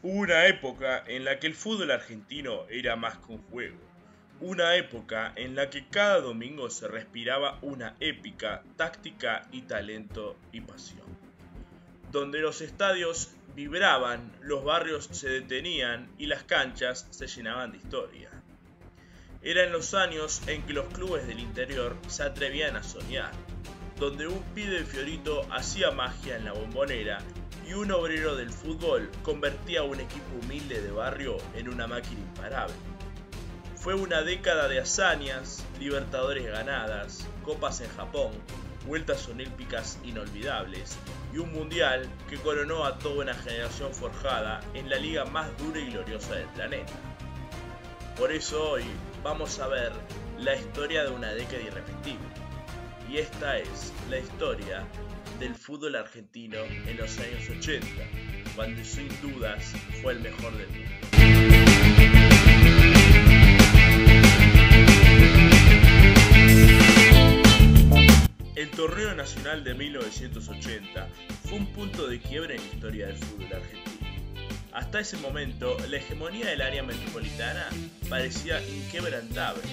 Hubo una época en la que el fútbol argentino era más que un juego. Una época en la que cada domingo se respiraba una épica, táctica y talento y pasión. Donde los estadios vibraban, los barrios se detenían y las canchas se llenaban de historia. Eran los años en que los clubes del interior se atrevían a soñar, donde un pibe Fiorito hacía magia en la Bombonera y un obrero del fútbol convertía a un equipo humilde de barrio en una máquina imparable. Fue una década de hazañas, Libertadores ganadas, copas en Japón, vueltas olímpicas inolvidables y un mundial que coronó a toda una generación forjada en la liga más dura y gloriosa del planeta. Por eso hoy vamos a ver la historia de una década irrepetible. Y esta es la historia del fútbol argentino en los años 80, cuando sin dudas fue el mejor del mundo. El Torneo Nacional de 1980 fue un punto de quiebre en la historia del fútbol argentino. Hasta ese momento, la hegemonía del área metropolitana parecía inquebrantable.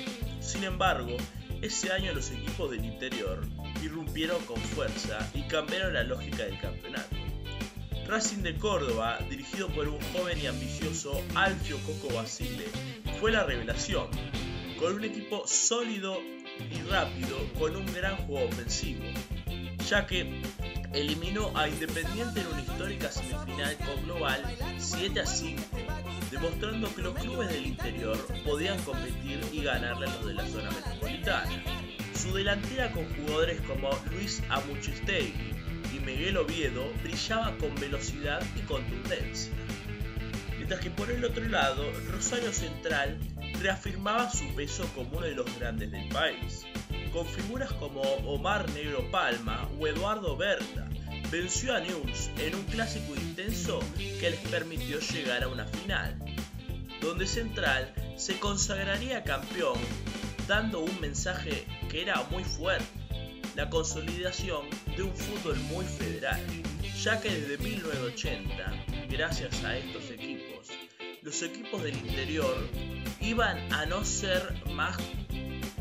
Sin embargo, ese año los equipos del interior irrumpieron con fuerza y cambiaron la lógica del campeonato. Racing de Córdoba, dirigido por un joven y ambicioso Alfio Coco Basile, fue la revelación, con un equipo sólido y rápido con un gran juego ofensivo, ya que eliminó a Independiente en una histórica semifinal con global 7-5, demostrando que los clubes del interior podían competir y ganarle a los de la zona metropolitana. Su delantera con jugadores como Luis Amuchestegui y Miguel Oviedo brillaba con velocidad y contundencia. Mientras que por el otro lado, Rosario Central reafirmaba su peso como uno de los grandes del país. Con figuras como Omar Negro Palma o Eduardo Berta, venció a Newell's en un clásico intenso que les permitió llegar a una final, donde Central se consagraría campeón, dando un mensaje que era muy fuerte: la consolidación de un fútbol muy federal, ya que desde 1980, gracias a estos equipos, los equipos del interior iban a no ser más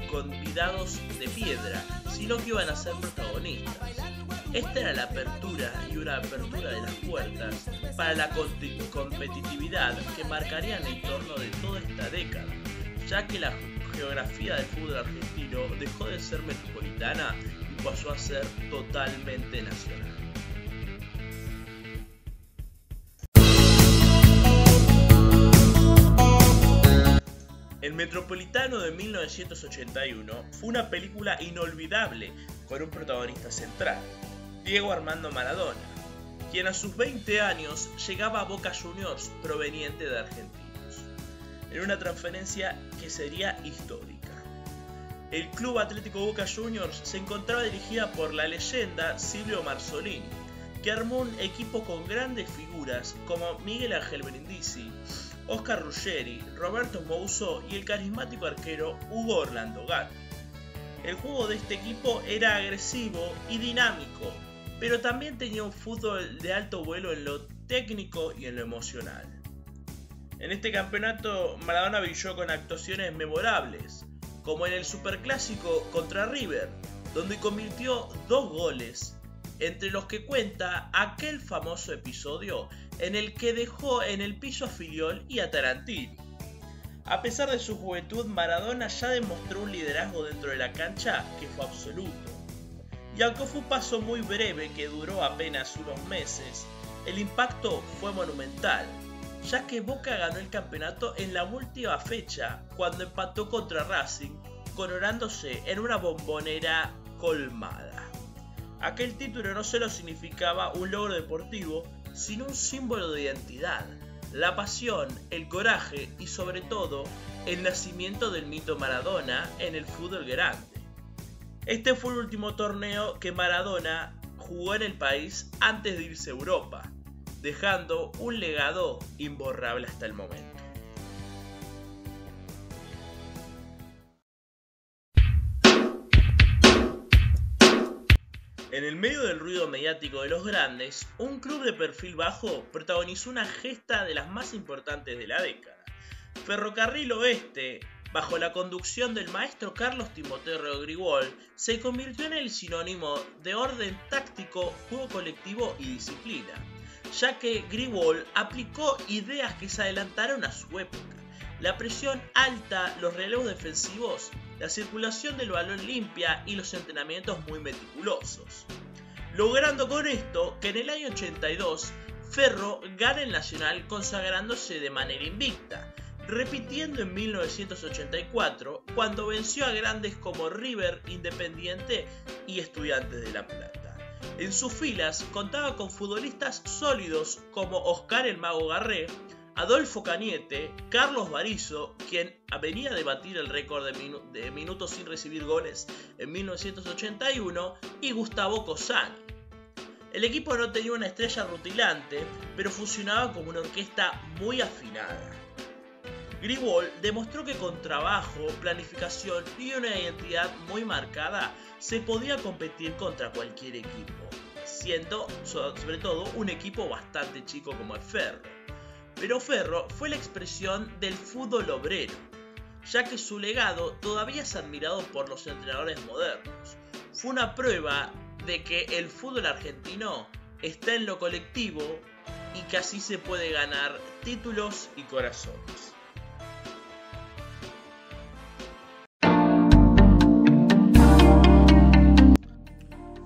convidados de piedra, sino que iban a ser protagonistas. Esta era la apertura y una apertura de las puertas para la competitividad que marcaría el entorno de toda esta década, ya que la geografía del fútbol argentino dejó de ser metropolitana y pasó a ser totalmente nacional. El Metropolitano de 1981 fue una película inolvidable con un protagonista central, Diego Armando Maradona, quien a sus 20 años llegaba a Boca Juniors proveniente de Argentinos, en una transferencia que sería histórica. El Club Atlético Boca Juniors se encontraba dirigida por la leyenda Silvio Marzolini, que armó un equipo con grandes figuras como Miguel Ángel Brindisi, Oscar Ruggeri, Roberto Mouso y el carismático arquero Hugo Orlando Gatti. El juego de este equipo era agresivo y dinámico, pero también tenía un fútbol de alto vuelo en lo técnico y en lo emocional. En este campeonato Maradona brilló con actuaciones memorables, como en el Superclásico contra River, donde convirtió 2 goles, entre los que cuenta aquel famoso episodio en el que dejó en el piso a Filiol y a Tarantini. A pesar de su juventud, Maradona ya demostró un liderazgo dentro de la cancha que fue absoluto. Y aunque fue un paso muy breve que duró apenas unos meses, el impacto fue monumental, ya que Boca ganó el campeonato en la última fecha cuando empató contra Racing, coronándose en una Bombonera colmada. Aquel título no solo significaba un logro deportivo, sino un símbolo de identidad, la pasión, el coraje y sobre todo el nacimiento del mito Maradona en el fútbol grande. Este fue el último torneo que Maradona jugó en el país antes de irse a Europa, dejando un legado imborrable hasta el momento. En el medio del ruido mediático de los grandes, un club de perfil bajo protagonizó una gesta de las más importantes de la década. Ferrocarril Oeste, bajo la conducción del maestro Carlos Timoteo Grigol, se convirtió en el sinónimo de orden táctico, juego colectivo y disciplina, ya que Grigol aplicó ideas que se adelantaron a su época. La presión alta, los relevos defensivos, la circulación del balón limpia y los entrenamientos muy meticulosos. Logrando con esto que en el año 82 Ferro gana el Nacional consagrándose de manera invicta, repitiendo en 1984 cuando venció a grandes como River, Independiente y Estudiantes de La Plata. En sus filas contaba con futbolistas sólidos como Oscar el Mago Garré, Adolfo Cañete, Carlos Barizo, quien venía de batir el récord de minutos sin recibir goles en 1981, y Gustavo Cossani. El equipo no tenía una estrella rutilante, pero funcionaba como una orquesta muy afinada. Grigol demostró que con trabajo, planificación y una identidad muy marcada se podía competir contra cualquier equipo, siendo sobre todo un equipo bastante chico como el Ferro. Pero Ferro fue la expresión del fútbol obrero, ya que su legado todavía es admirado por los entrenadores modernos. Fue una prueba de que el fútbol argentino está en lo colectivo y que así se puede ganar títulos y corazones.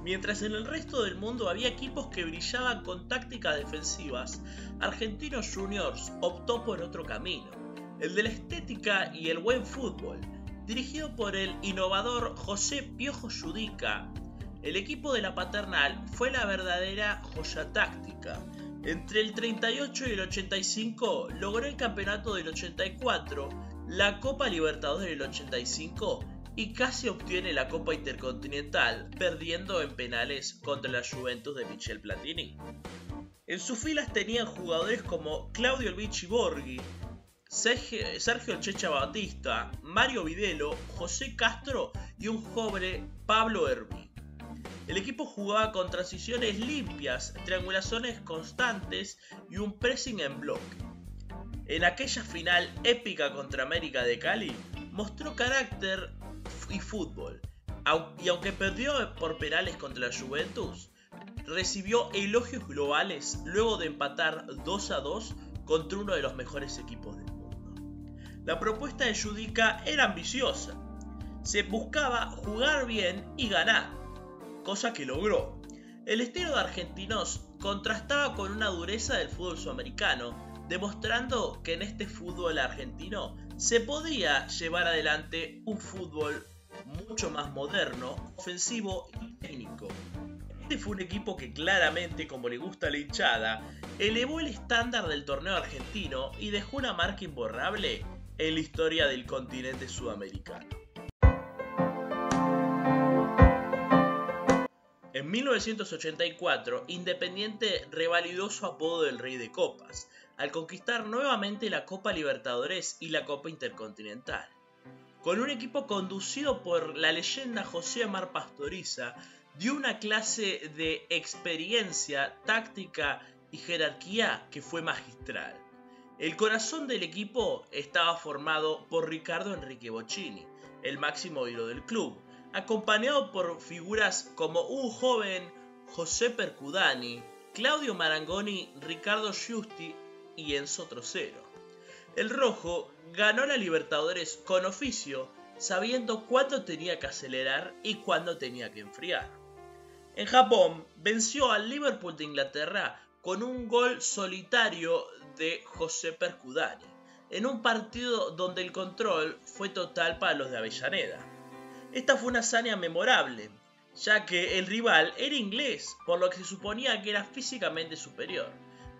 Mientras en el resto del mundo había equipos que brillaban con tácticas defensivas, Argentinos Juniors optó por otro camino, el de la estética y el buen fútbol. Dirigido por el innovador José Piojo Judica, el equipo de la Paternal fue la verdadera joya táctica. Entre el 38 y el 85 logró el campeonato del 84, la Copa Libertadores del 85 y casi obtiene la Copa Intercontinental, perdiendo en penales contra la Juventus de Michel Platini. En sus filas tenían jugadores como Claudio El Bichi Borghi, Sergio El Checha Batista, Mario Videlo, José Castro y un joven Pablo Herví. El equipo jugaba con transiciones limpias, triangulaciones constantes y un pressing en bloque. En aquella final épica contra América de Cali, mostró carácter y fútbol, y aunque perdió por penales contra la Juventus, recibió elogios globales luego de empatar 2-2 contra uno de los mejores equipos del mundo. La propuesta de Judica era ambiciosa, se buscaba jugar bien y ganar, cosa que logró. El estilo de Argentinos contrastaba con una dureza del fútbol sudamericano, demostrando que en este fútbol argentino se podía llevar adelante un fútbol mucho más moderno, ofensivo y técnico. Este fue un equipo que claramente, como le gusta a la hinchada, elevó el estándar del torneo argentino y dejó una marca imborrable en la historia del continente sudamericano. En 1984, Independiente revalidó su apodo del Rey de Copas, al conquistar nuevamente la Copa Libertadores y la Copa Intercontinental. Con un equipo conducido por la leyenda José Amar Pastoriza, dio una clase de experiencia, táctica y jerarquía que fue magistral. El corazón del equipo estaba formado por Ricardo Enrique Bocchini, el máximo ídolo del club, acompañado por figuras como un joven José Percudani, Claudio Marangoni, Ricardo Giusti y Enzo Trocero. El rojo ganó la Libertadores con oficio, sabiendo cuándo tenía que acelerar y cuándo tenía que enfriar. En Japón venció al Liverpool de Inglaterra con un gol solitario de José Percudani, en un partido donde el control fue total para los de Avellaneda. Esta fue una hazaña memorable, ya que el rival era inglés, por lo que se suponía que era físicamente superior.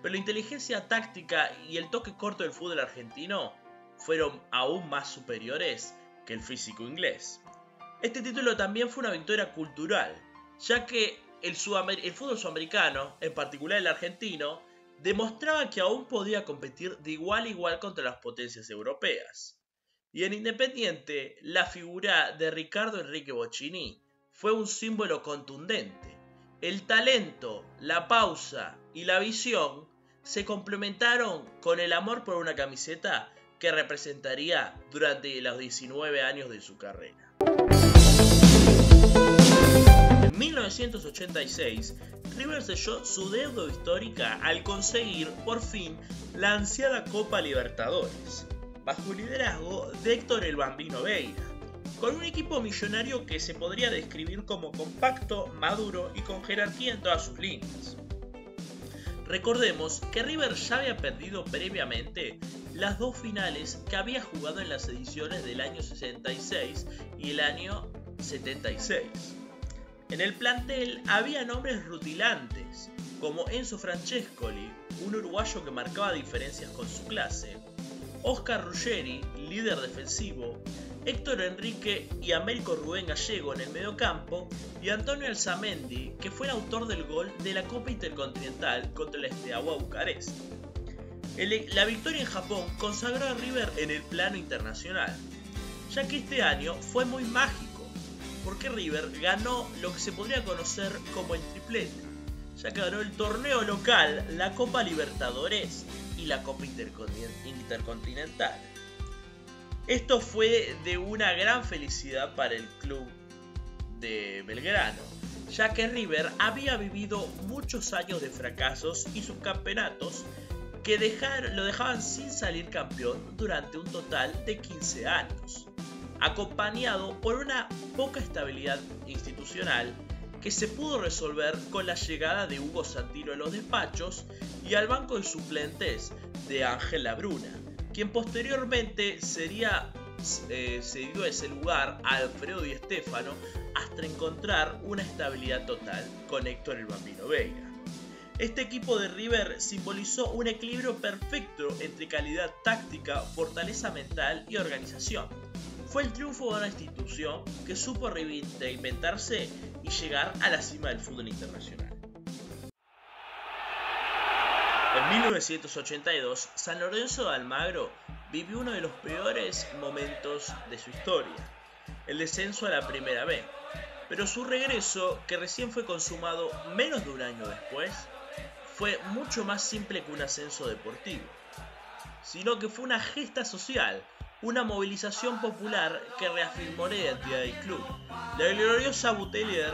Pero la inteligencia táctica y el toque corto del fútbol argentino fueron aún más superiores que el físico inglés. Este título también fue una victoria cultural, ya que el fútbol sudamericano, en particular el argentino, demostraba que aún podía competir de igual a igual contra las potencias europeas. Y en Independiente, la figura de Ricardo Enrique Bocchini fue un símbolo contundente, El talento, la pausa y la visión se complementaron con el amor por una camiseta que representaría durante los 19 años de su carrera. En 1986, River selló su deuda histórica al conseguir por fin la ansiada Copa Libertadores, bajo el liderazgo de Héctor el Bambino Vieira, con un equipo millonario que se podría describir como compacto, maduro y con jerarquía en todas sus líneas. Recordemos que River ya había perdido previamente las dos finales que había jugado en las ediciones del año 66 y el año 76. En el plantel había nombres rutilantes, como Enzo Francescoli, un uruguayo que marcaba diferencias con su clase, Oscar Ruggeri, líder defensivo, Héctor Enrique y Américo Rubén Gallego en el mediocampo, y Antonio Alzamendi, que fue el autor del gol de la Copa Intercontinental contra el Steaua Bucarest. La victoria en Japón consagró a River en el plano internacional, ya que este año fue muy mágico, porque River ganó lo que se podría conocer como el triplete, ya que ganó el torneo local, la Copa Libertadores y la Copa Intercontinental. Esto fue de una gran felicidad para el club de Belgrano, ya que River había vivido muchos años de fracasos y subcampeonatos que lo dejaban sin salir campeón durante un total de 15 años, acompañado por una poca estabilidad institucional que se pudo resolver con la llegada de Hugo Santino a los despachos y al banco de suplentes de Ángel Labruna, quien posteriormente sería cedido ese lugar a Alfredo Di Stéfano hasta encontrar una estabilidad total con Héctor el Bambino Vieira. Este equipo de River simbolizó un equilibrio perfecto entre calidad táctica, fortaleza mental y organización. Fue el triunfo de una institución que supo reinventarse y llegar a la cima del fútbol internacional. En 1982, San Lorenzo de Almagro vivió uno de los peores momentos de su historia, el descenso a la Primera B, pero su regreso, que recién fue consumado menos de un año después, fue mucho más simple que un ascenso deportivo, sino que fue una gesta social, una movilización popular que reafirmó la identidad del club. La gloriosa Butelier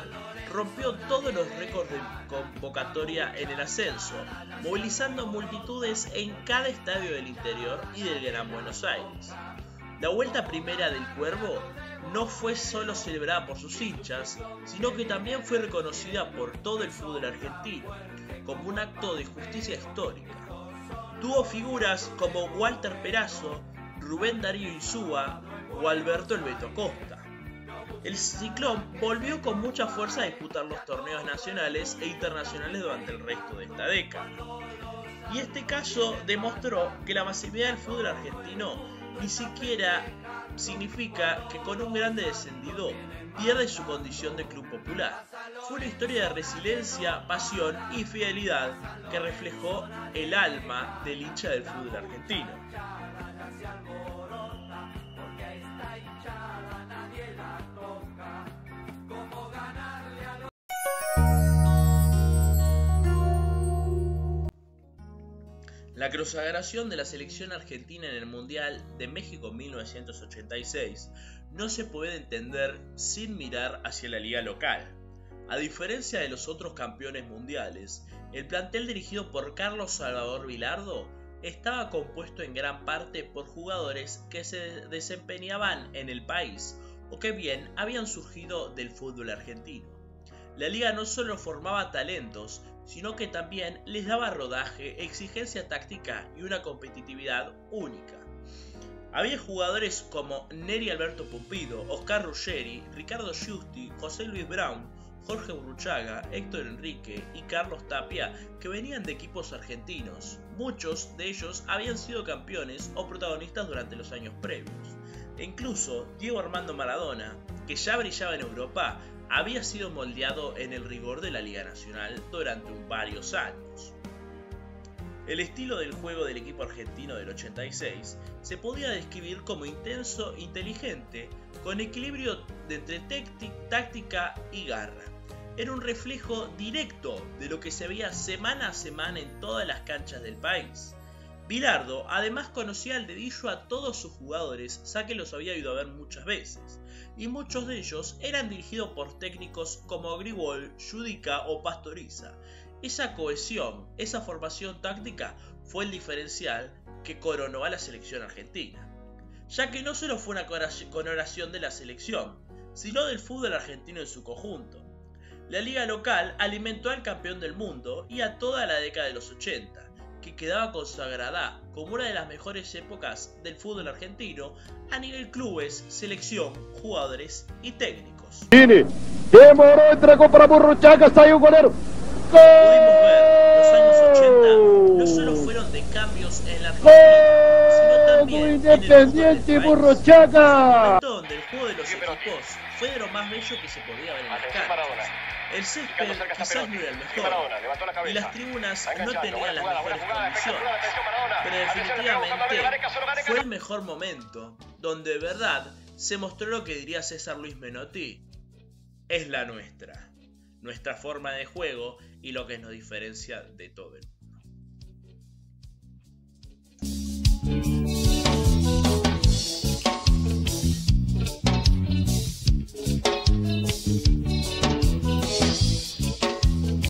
rompió todos los récords de convocatoria en el ascenso, movilizando multitudes en cada estadio del interior y del Gran Buenos Aires. La vuelta primera del Cuervo no fue solo celebrada por sus hinchas, sino que también fue reconocida por todo el fútbol argentino, como un acto de justicia histórica. Tuvo figuras como Walter Perazo, Rubén Darío Insúa o Alberto El Beto Acosta. El Ciclón volvió con mucha fuerza a disputar los torneos nacionales e internacionales durante el resto de esta década. Y este caso demostró que la masividad del fútbol argentino ni siquiera significa que con un grande descendido pierde su condición de club popular. Fue una historia de resiliencia, pasión y fidelidad que reflejó el alma del hincha del fútbol argentino. La consagración de la selección argentina en el Mundial de México 1986 no se puede entender sin mirar hacia la liga local. A diferencia de los otros campeones mundiales, el plantel dirigido por Carlos Salvador Vilardo estaba compuesto en gran parte por jugadores que se desempeñaban en el país o que bien habían surgido del fútbol argentino. La liga no solo formaba talentos, sino que también les daba rodaje, exigencia táctica y una competitividad única. Había jugadores como Neri Alberto Pumpido, Oscar Ruggeri, Ricardo Giusti, José Luis Brown, Jorge Burruchaga, Héctor Enrique y Carlos Tapia, que venían de equipos argentinos. Muchos de ellos habían sido campeones o protagonistas durante los años previos. E incluso Diego Armando Maradona, que ya brillaba en Europa, había sido moldeado en el rigor de la Liga Nacional durante varios años. El estilo del juego del equipo argentino del 86 se podía describir como intenso, inteligente, con equilibrio entre táctica y garra. era un reflejo directo de lo que se veía semana a semana en todas las canchas del país. Bilardo además conocía al dedillo a todos sus jugadores, ya que los había ido a ver muchas veces, y muchos de ellos eran dirigidos por técnicos como Grigol, Judica o Pastoriza. Esa cohesión, esa formación táctica fue el diferencial que coronó a la selección argentina, ya que no solo fue una coronación de la selección, sino del fútbol argentino en su conjunto. La liga local alimentó al campeón del mundo y a toda la década de los 80, que quedaba consagrada como una de las mejores épocas del fútbol argentino a nivel clubes, selección, jugadores y técnicos. Demoró, entregó para Burruchaga, está ahí un golero. Pudimos ver, los años 80 no solo fueron de cambios en la Argentina, sino también Independiente en el Burruchaga. momento donde el juego de los equipos fue de lo más bello que se podía ver en las canchas. El césped quizás no era el mejor, y las tribunas no tenían las mejores condiciones, pero definitivamente fue el mejor momento, donde de verdad se mostró lo que diría César Luis Menotti: es la nuestra forma de juego y lo que nos diferencia de todo el mundo.